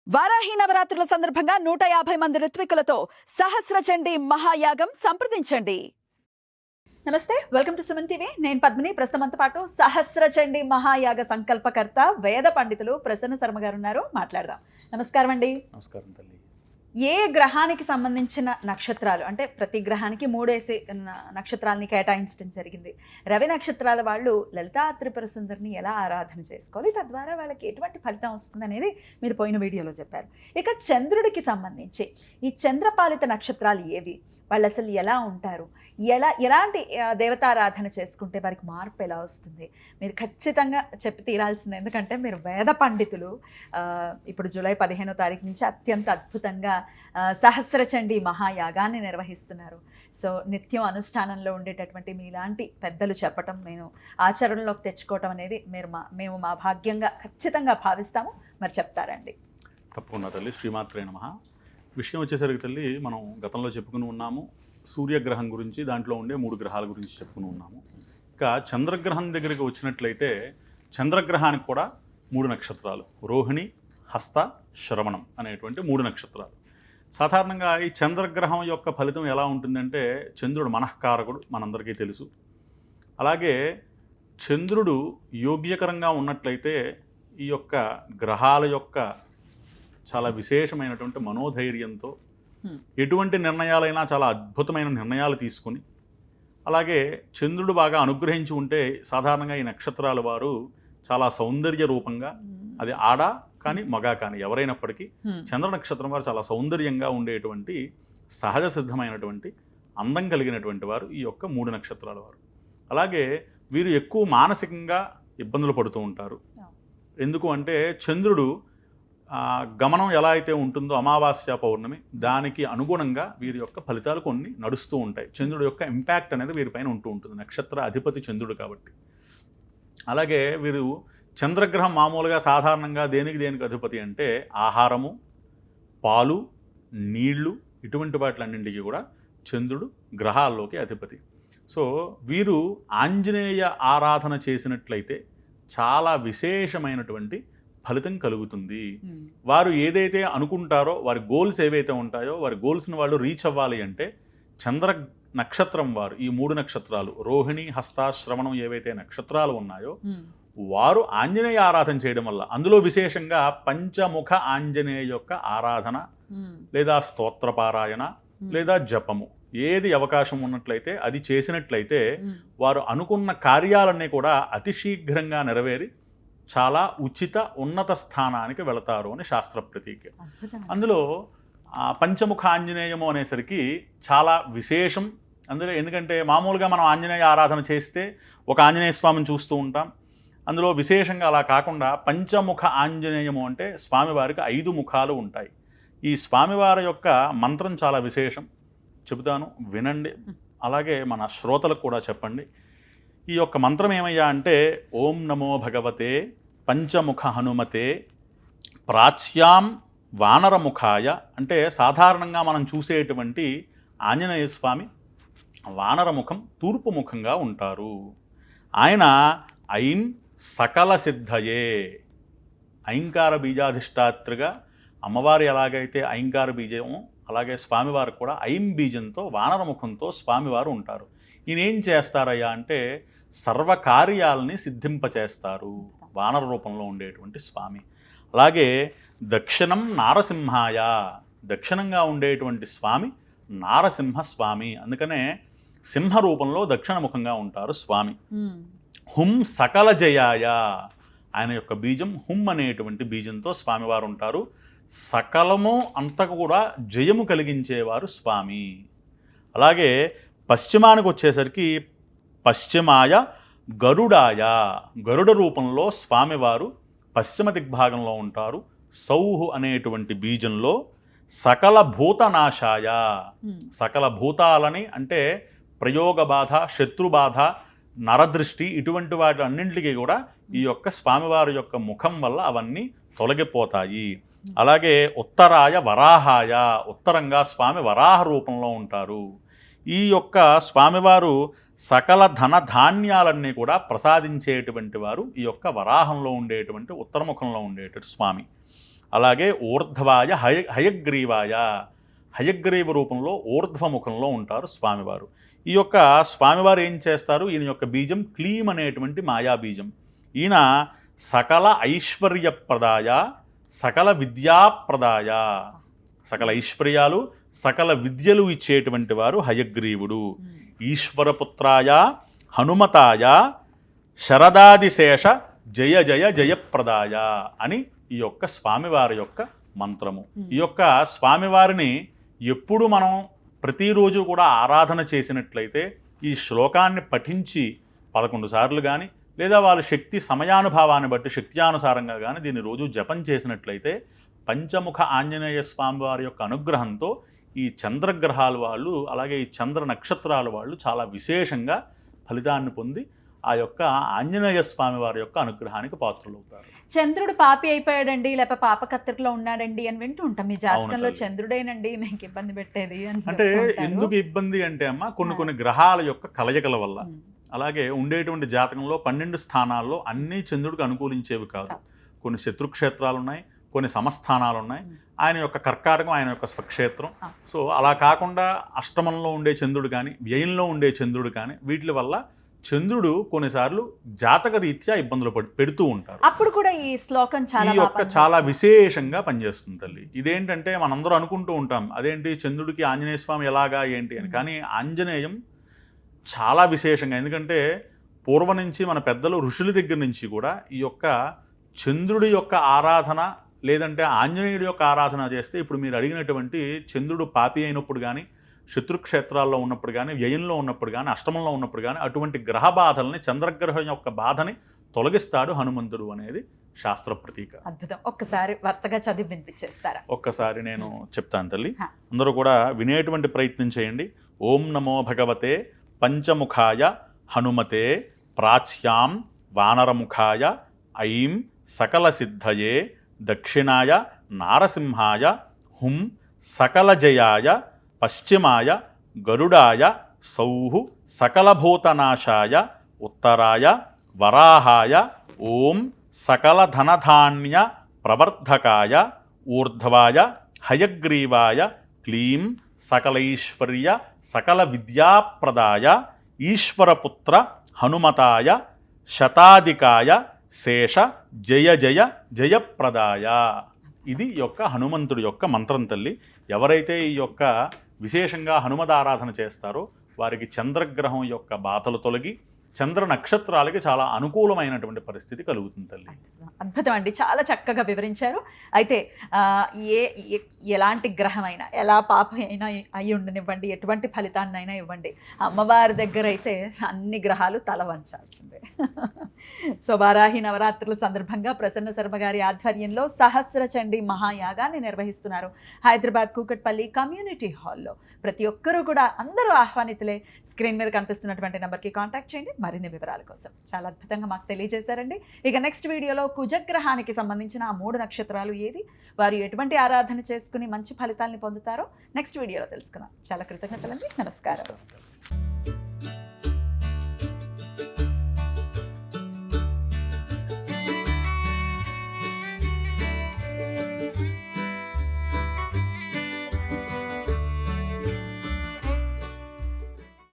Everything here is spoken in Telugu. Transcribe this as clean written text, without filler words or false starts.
వారాహి నవరాత్రుల సందర్భంగా 150 మంది ఋత్వికులతో సహస్ర చండీ మహాయాగం సంప్రదించండి. నమస్తే, వెల్కమ్ టు సుమన్ టీవీ. నేను పద్మిని. ప్రస్తుతంతో పాటు సహస్ర చండీ మహాయాగ సంకల్పకర్త వేద పండితులు ప్రసన్న శర్మ గారు ఉన్నారు. మాట్లాడదాం. నమస్కారం అండి. నమస్కారం తల్లి. ఏ గ్రహానికి సంబంధించిన నక్షత్రాలు అంటే ప్రతి గ్రహానికి 3 నక్షత్రాలని కేటాయించడం జరిగింది. రవి నక్షత్రాల వాళ్ళు లలితా త్రిపుర సుందరిని ఎలా ఆరాధన చేసుకోవాలి, తద్వారా వాళ్ళకి ఎటువంటి ఫలితం వస్తుంది అనేది మీరు పోయిన వీడియోలో చెప్పారు. ఇక చంద్రుడికి సంబంధించి ఈ చంద్రపాలిత నక్షత్రాలు ఏవి, వాళ్ళు అసలు ఎలా ఉంటారు, ఎలాంటి దేవతారాధన చేసుకుంటే వారికి మార్పు ఎలా వస్తుంది, మీరు ఖచ్చితంగా చెప్పి తీరాల్సింది. ఎందుకంటే మీరు వేద పండితులు. ఇప్పుడు జూలై 15వ తారీఖు నుంచి అత్యంత అద్భుతంగా సహస్ర చండీ మహాయాగాన్ని నిర్వహిస్తున్నారు. సో నిత్యం అనుష్ఠానంలో ఉండేటటువంటి మీలాంటి పెద్దలు చెప్పటం, నేను ఆచరణలోకి తెచ్చుకోవటం అనేది మేము మా భాగ్యంగా ఖచ్చితంగా భావిస్తాము. మరి చెప్తారండి. తప్పకుండా తల్లి. శ్రీమాత్రే నమః. విషయం వచ్చేసరికి తల్లి, మనం గతంలో చెప్పుకుని ఉన్నాము సూర్యగ్రహం గురించి, దాంట్లో ఉండే 3 గ్రహాల గురించి చెప్పుకుని ఉన్నాము. ఇక చంద్రగ్రహం దగ్గరికి వచ్చినట్లయితే చంద్రగ్రహానికి కూడా 3 నక్షత్రాలు, రోహిణి, హస్త, శ్రవణం అనేటువంటి 3 నక్షత్రాలు. సాధారణంగా ఈ చంద్రగ్రహం యొక్క ఫలితం ఎలా ఉంటుందంటే, చంద్రుడు మనఃకారకుడు, మనందరికీ తెలుసు. అలాగే చంద్రుడు యోగ్యకరంగా ఉన్నట్లయితే ఈ యొక్క గ్రహాల యొక్క చాలా విశేషమైనటువంటి మనోధైర్యంతో ఎటువంటి నిర్ణయాలైనా చాలా అద్భుతమైన నిర్ణయాలు తీసుకుని, అలాగే చంద్రుడు బాగా అనుగ్రహించి ఉంటే సాధారణంగా ఈ నక్షత్రాల వారు చాలా సౌందర్య రూపంగా, అది ఆడ కానీ మగ కానీ ఎవరైనప్పటికీ చంద్ర నక్షత్రం వారు చాలా సౌందర్యంగా ఉండేటువంటి సహజ సిద్ధమైనటువంటి అందం కలిగినటువంటి వారు ఈ యొక్క 3 నక్షత్రాల వారు. అలాగే వీరు ఎక్కువ మానసికంగా ఇబ్బందులు పడుతూ ఉంటారు. ఎందుకు అంటే చంద్రుడు గమనం ఎలా అయితే ఉంటుందో అమావాస్య పౌర్ణమి, దానికి అనుగుణంగా వీరి యొక్క ఫలితాలు కొన్ని నడుస్తూ ఉంటాయి. చంద్రుడు యొక్క ఇంపాక్ట్ అనేది వీరిపైన ఉంటూ ఉంటుంది, నక్షత్ర అధిపతి చంద్రుడు కాబట్టి. అలాగే వీరు చంద్రగ్రహం మామూలుగా సాధారణంగా దేనికి అధిపతి అంటే ఆహారము, పాలు, నీళ్లు, ఇటువంటి వాటిలన్నింటికి కూడా చంద్రుడు గ్రహాల్లోకి అధిపతి. సో వీరు ఆంజనేయ ఆరాధన చేసినట్లయితే చాలా విశేషమైనటువంటి ఫలితం కలుగుతుంది. వారు ఏదైతే అనుకుంటారో, వారి గోల్స్ ఏవైతే ఉంటాయో, వారి గోల్స్ని వాళ్ళు రీచ్ అవ్వాలి అంటే చంద్ర నక్షత్రం వారు, ఈ 3 నక్షత్రాలు రోహిణి, హస్త, శ్రవణం ఏవైతే నక్షత్రాలు ఉన్నాయో వారు ఆంజనేయ ఆరాధన చేయడం వల్ల, అందులో విశేషంగా పంచముఖ ఆంజనేయ యొక్క ఆరాధన లేదా స్తోత్రపారాయణ లేదా జపము, ఏది అవకాశం ఉన్నట్లయితే అది చేసినట్లయితే వారు అనుకున్న కార్యాలన్నీ కూడా అతి శీఘ్రంగా నెరవేరి చాలా ఉచిత ఉన్నత స్థానానికి వెళతారు అని శాస్త్ర ప్రతీక. అందులో పంచముఖ ఆంజనేయము అనేసరికి చాలా విశేషం. అందులో ఎందుకంటే మామూలుగా మనం ఆంజనేయ ఆరాధన చేస్తే ఒక ఆంజనేయ స్వామిని చూస్తూ ఉంటాం. అందులో విశేషంగా అలా కాకుండా పంచముఖ ఆంజనేయము అంటే స్వామివారికి 5 ముఖాలు ఉంటాయి. ఈ స్వామివారి యొక్క మంత్రం చాలా విశేషం, చెబుతాను వినండి. అలాగే మన శ్రోతలకు కూడా చెప్పండి. ఈ యొక్క మంత్రం ఏమయ్యా అంటే, ఓం నమో భగవతే పంచముఖ హనుమతే ప్రాచ్యాం వానరముఖాయ. అంటే సాధారణంగా మనం చూసేటువంటి ఆంజనేయ స్వామి వానరముఖం, తూర్పు ముఖంగా ఉంటారు. ఆయన ఐం సకల సిద్ధయే, ఐంకార బీజాధిష్టాత్రిగా అమ్మవారు ఎలాగైతే ఐంకార బీజము, అలాగే స్వామివారు కూడా ఐం బీజంతో వానరముఖంతో స్వామివారు ఉంటారు. ఈయన ఏం చేస్తారయ్యా అంటే సర్వకార్యాలని సిద్ధింపచేస్తారు, వానర రూపంలో ఉండేటువంటి స్వామి. అలాగే దక్షిణం నారసింహాయ, దక్షిణంగా ఉండేటువంటి స్వామి నారసింహ స్వామి, అందుకనే సింహ రూపంలో దక్షిణముఖంగా ఉంటారు స్వామి. హుం సకల జయాయ, ఆయన యొక్క బీజం హుం అనేటువంటి బీజంతో స్వామివారు ఉంటారు. సకలము అంతా కూడా జయము కలిగించేవారు స్వామి. అలాగే పశ్చిమానికి వచ్చేసరికి పశ్చిమాయ గరుడాయ, గరుడ రూపంలో స్వామివారు పశ్చిమ దిగ్భాగంలో ఉంటారు. సౌహు అనేటువంటి బీజంలో సకల భూతనాశాయ, సకల భూతాలని అంటే ప్రయోగ బాధ, శత్రుబాధ, నరదృష్టి, ఇటువంటి వాటి అన్నింటికి కూడా ఈ యొక్క స్వామివారి యొక్క ముఖం వల్ల అవన్నీ తొలగిపోతాయి. అలాగే ఉత్తరాయ వరాహాయ, ఉత్తరంగా స్వామి వరాహ రూపంలో ఉంటారు. ఈ యొక్క స్వామివారు సకల ధన ధాన్యాలన్నీ కూడా ప్రసాదించేటువంటి వారు ఈ యొక్క వరాహంలో ఉండేటువంటి ఉత్తరముఖంలో ఉండేటువంటి స్వామి. అలాగే ఊర్ధ్వాయ హయగ్రీవాయ, హయగ్రీవ రూపంలో ఊర్ధ్వముఖంలో ఉంటారు స్వామివారు. ఈ యొక్క స్వామివారు ఏం చేస్తారు? ఈయన యొక్క బీజం క్లీం అనేటువంటి మాయా బీజం. ఈయన సకల ఐశ్వర్యప్రదాయ, సకల విద్యాప్రదాయ, సకల ఐశ్వర్యాలు సకల విద్యలు ఇచ్చేటువంటి వారు హయగ్రీవుడు. ఈశ్వరపుత్రాయ హనుమతాయ శరదాదిశేష జయ జయ జయప్రదాయ అని ఈ యొక్క స్వామివారి యొక్క మంత్రము. ఈ యొక్క స్వామివారిని ఎప్పుడు మనం ప్రతిరోజు కూడా ఆరాధన చేసినట్లయితే ఈ శ్లోకాన్ని పఠించి 11 సార్లు కానీ లేదా వాళ్ళ శక్తి సమయానుభావాన్ని బట్టి శక్త్యానుసారంగా కానీ దీన్ని రోజు జపం చేసినట్లయితే పంచముఖ ఆంజనేయ స్వామి వారి యొక్క అనుగ్రహంతో ఈ చంద్రగ్రహాల వాళ్ళు అలాగే ఈ చంద్ర నక్షత్రాల వాళ్ళు చాలా విశేషంగా ఫలితాన్ని పొంది ఆ యొక్క ఆంజనేయ స్వామి వారి యొక్క అనుగ్రహానికి పాత్రులవుతారు. చంద్రుడు పాపి అయిపోయాడండి లేకపోతే పాపకత్తిలో ఉన్నాడండి అని వింటూ ఉంటాం. మీ జాతకంలో చంద్రుడేనండి మీకు ఇబ్బంది పెట్టేది అంటే ఎందుకు ఇబ్బంది అంటే అమ్మ కొన్ని గ్రహాల యొక్క కలయికల వల్ల. అలాగే ఉండేటువంటి జాతకంలో 12 స్థానాల్లో అన్నీ చంద్రుడికి అనుకూలించేవి కాదు. కొన్ని శత్రుక్షేత్రాలు ఉన్నాయి, కొన్ని సమస్థానాలు ఉన్నాయి. ఆయన యొక్క కర్కాటకం ఆయన యొక్క స్వక్షేత్రం. సో అలా కాకుండా అష్టమంలో ఉండే చంద్రుడు కానీ వ్యయంలో ఉండే చంద్రుడు కానీ వీటి వల్ల చంద్రుడు కొన్నిసార్లు జాతక రీత్యా ఇబ్బందులు పెడుతూ ఉంటారు. అప్పుడు కూడా ఈ శ్లోకం చాలా విశేషంగా పనిచేస్తుంది తల్లి. ఇదేంటంటే మనందరూ అనుకుంటూ ఉంటాం అదేంటి చంద్రుడికి ఆంజనేయ స్వామి ఎలాగా ఏంటి అని. కానీ ఆంజనేయం చాలా విశేషంగా, ఎందుకంటే పూర్వం నుంచి మన పెద్దలు ఋషుల దగ్గర నుంచి కూడా ఈ యొక్క చంద్రుడి యొక్క ఆరాధన లేదంటే ఆంజనేయుడి యొక్క ఆరాధన చేస్తే ఇప్పుడు మీరు అడిగినటువంటి చంద్రుడు పాపి అయినప్పుడు కానీ శత్రుక్షేత్రాల్లో ఉన్నప్పుడు కానీ వ్యయంలో ఉన్నప్పుడు కానీ అష్టమంలో ఉన్నప్పుడు కానీ అటువంటి గ్రహ బాధల్ని చంద్రగ్రహం యొక్క బాధని తొలగిస్తాడు హనుమంతుడు అనేది శాస్త్ర ప్రతీక. అద్భుతం. ఒక్కసారి వరుసగా చదివి వినిపించేస్తారా? ఒక్కసారి నేను చెప్తాను తల్లి, అందరూ కూడా వినేటువంటి ప్రయత్నం చేయండి. ఓం నమో భగవతే పంచముఖాయ హనుమతే ప్రాచ్యాం వానరముఖాయ ఐం సకల సిద్ధయే దక్షిణాయ నారసింహాయ హుం సకల జయాయ పశ్చిమాయ గరుడాయ సౌః సకలభూతనాశాయ ఉత్తరాయ వరాహాయ ఓం సకల ధనధాన్య ప్రవర్ధకాయ ఊర్ధ్వాయ హయగ్రీవాయ క్లీం సకలైశ్వర్య సకల విద్యాప్రదాయ ఈశ్వరపుత్ర హనుమతాయ శతాధికాయ శేష జయ జయ జయప్రదాయ. ఇది యొక్క హనుమంతుడి యొక్క మంత్రం తల్లి. ఎవరైతే ఈ యొక్క విశేషంగా హనుమదారాధన చేస్తారో వారికి చంద్రగ్రహం యొక్క బాధలు తొలగి చంద్ర నక్షత్రాలకి చాలా అనుకూలమైనటువంటి పరిస్థితి కలుగుతుంది తల్లి. అద్భుతం అండి, చాలా చక్కగా వివరించారు. అయితే ఎలాంటి గ్రహమైనా ఎలా పాప అయినా అయి ఉండనివ్వండి, ఎటువంటి ఫలితాన్నైనా ఇవ్వండి, అమ్మవారి దగ్గర అయితే అన్ని గ్రహాలు తల వంచాల్సిందే. సో వారాహి నవరాత్రుల సందర్భంగా ప్రసన్న శర్మ గారి ఆధ్వర్యంలో సహస్ర చండీ మహాయాగాన్ని నిర్వహిస్తున్నారు హైదరాబాద్ కూకట్పల్లి కమ్యూనిటీ హాల్లో. ప్రతి ఒక్కరూ కూడా అందరూ ఆహ్వానితులే. స్క్రీన్ మీద కనిపిస్తున్నటువంటి నెంబర్కి కాంటాక్ట్ చేయండి మరిన్ని వివరాల కోసం. చాలా అద్భుతంగా మాకు తెలియజేశారండి. ఇక నెక్స్ట్ వీడియోలో కుజగ్రహానికి సంబంధించిన ఆ 3 నక్షత్రాలు ఏవి, వారు ఎటువంటి ఆరాధన చేసుకుని మంచి ఫలితాలని పొందుతారో నెక్స్ట్ వీడియోలో తెలుసుకుందాం. చాలా కృతజ్ఞతలండి. నమస్కారం.